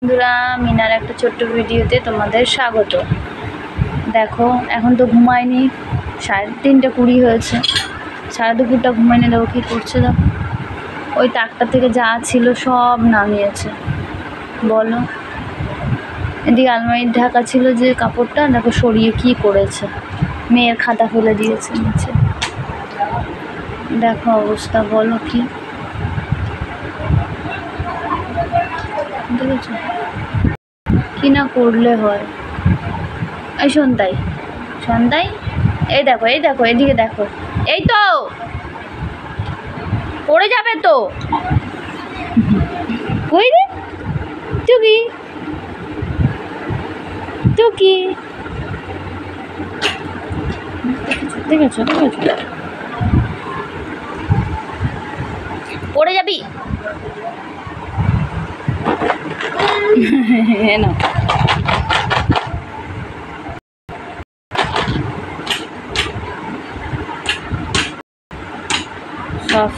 বন্ধুরা, মিনার একটা ছোট্ট ভিডিওতে তোমাদের স্বাগত। দেখো, এখন তো ঘুমায়নি, 3:30 হয়েছে, সারা দুপুরটা ঘুমায়নি। দেখো কী করছে, দেখো ওই তাকটা থেকে যা ছিল সব নামিয়েছে। বলো, এদিকে আলমারির ঢাকা ছিল যে কাপড়টা, দেখো সরিয়ে কি করেছে, মেয়ের খাতা ফেলে দিয়েছে নিচে। দেখো অবস্থা, বলো কি দেখেছো, কি না করলে হয়। এই সন্তাই, এই দেখো এদিকে দেখো, এই তো পড়ে যাবে তো। কই রে টুকি, দেখেছো পড়ে যাবি। না সব